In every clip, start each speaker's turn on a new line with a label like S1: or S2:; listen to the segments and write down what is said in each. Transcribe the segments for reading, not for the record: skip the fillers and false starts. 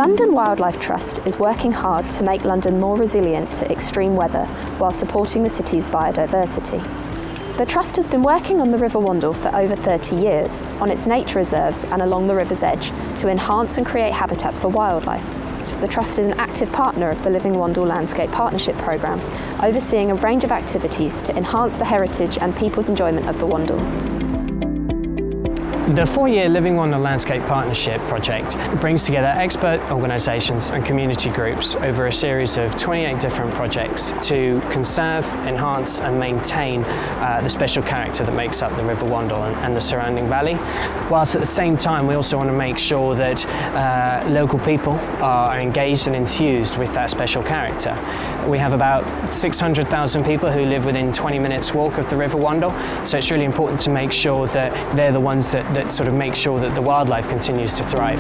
S1: London Wildlife Trust is working hard to make London more resilient to extreme weather while supporting the city's biodiversity. The Trust has been working on the River Wandle for over 30 years, on its nature reserves and along the river's edge, to enhance and create habitats for wildlife. The Trust is an active partner of the Living Wandle Landscape Partnership Programme, overseeing a range of activities to enhance the heritage and people's enjoyment of the Wandle.
S2: The 4-year Living Wandle Landscape Partnership project brings together expert organisations and community groups over a series of 28 different projects to conserve, enhance and maintain the special character that makes up the River Wandle and the surrounding valley, whilst at the same time we also want to make sure that local people are engaged and enthused with that special character. We have about 600,000 people who live within 20 minutes walk of the River Wandle, so it's really important to make sure that they're the ones that sort of make sure that the wildlife continues to thrive.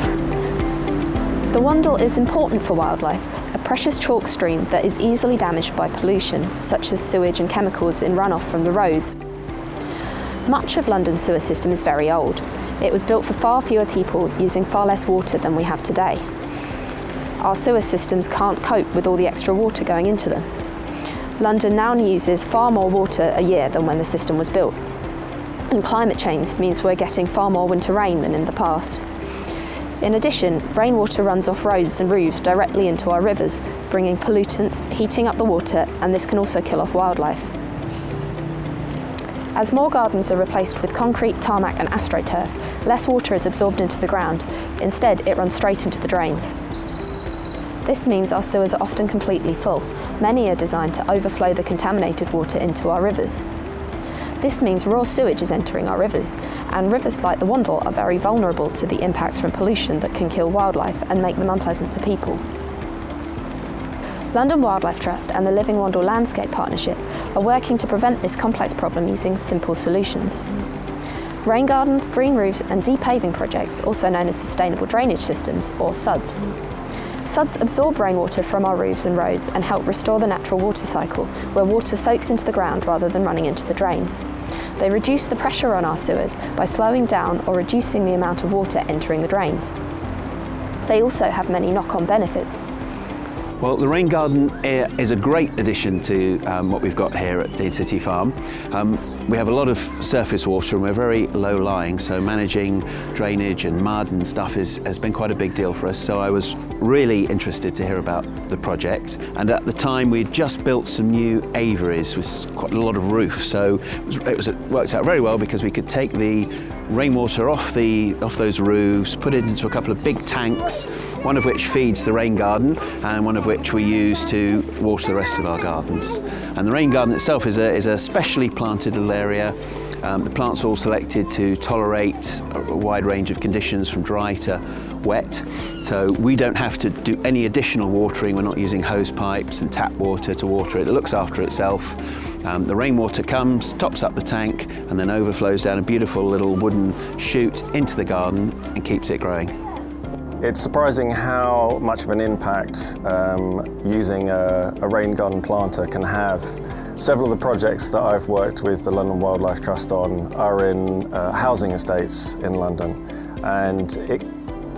S1: The Wandle is important for wildlife, a precious chalk stream that is easily damaged by pollution, such as sewage and chemicals in runoff from the roads. Much of London's sewer system is very old. It was built for far fewer people, using far less water than we have today. Our sewer systems can't cope with all the extra water going into them. London now uses far more water a year than when the system was built. And climate change means we're getting far more winter rain than in the past. In addition, rainwater runs off roads and roofs directly into our rivers, bringing pollutants, heating up the water, and this can also kill off wildlife. As more gardens are replaced with concrete, tarmac and astroturf, less water is absorbed into the ground. Instead, it runs straight into the drains. This means our sewers are often completely full. Many are designed to overflow the contaminated water into our rivers. This means raw sewage is entering our rivers, and rivers like the Wandle are very vulnerable to the impacts from pollution that can kill wildlife and make them unpleasant to people. London Wildlife Trust and the Living Wandle Landscape Partnership are working to prevent this complex problem using simple solutions. Rain gardens, green roofs and de-paving projects, also known as sustainable drainage systems, or SUDs. SUDs absorb rainwater from our roofs and roads and help restore the natural water cycle, where water soaks into the ground rather than running into the drains. They reduce the pressure on our sewers by slowing down or reducing the amount of water entering the drains. They also have many knock-on benefits.
S3: Well, the rain garden is a great addition to what we've got here at Dean City Farm. We have a lot of surface water and we're very low-lying, so managing drainage and mud and stuff has been quite a big deal for us. So I was really interested to hear about the project, and at the time we'd just built some new aviaries with quite a lot of roof, so it worked out very well because we could take the rainwater off those roofs, put it into a couple of big tanks, one of which feeds the rain garden and one of which we use to water the rest of our gardens. And the rain garden itself is a specially planted little area. The plants are all selected to tolerate a wide range of conditions from dry to wet, so we don't have to do any additional watering. We're not using hose pipes and tap water to water it. It looks after itself. The rainwater comes, tops up the tank and then overflows down a beautiful little wooden chute into the garden and keeps it growing.
S4: It's surprising how much of an impact using a rain garden planter can have. Several of the projects that I've worked with the London Wildlife Trust on are in housing estates in London, and it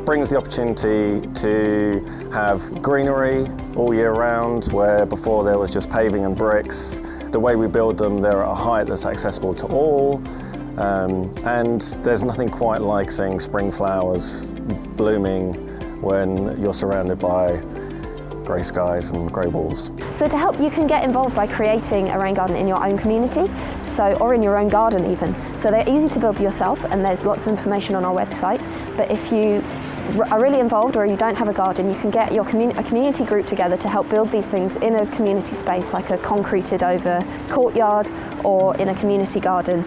S4: brings the opportunity to have greenery all year round, where before there was just paving and bricks. The way we build them, they're at a height that's accessible to all, and there's nothing quite like seeing spring flowers blooming when you're surrounded by grey skies and grey walls.
S1: So to help, you can get involved by creating a rain garden in your own community, or in your own garden even. So they're easy to build yourself, and there's lots of information on our website. But if you are really involved or you don't have a garden, you can get a community group together to help build these things in a community space, like a concreted over courtyard or in a community garden.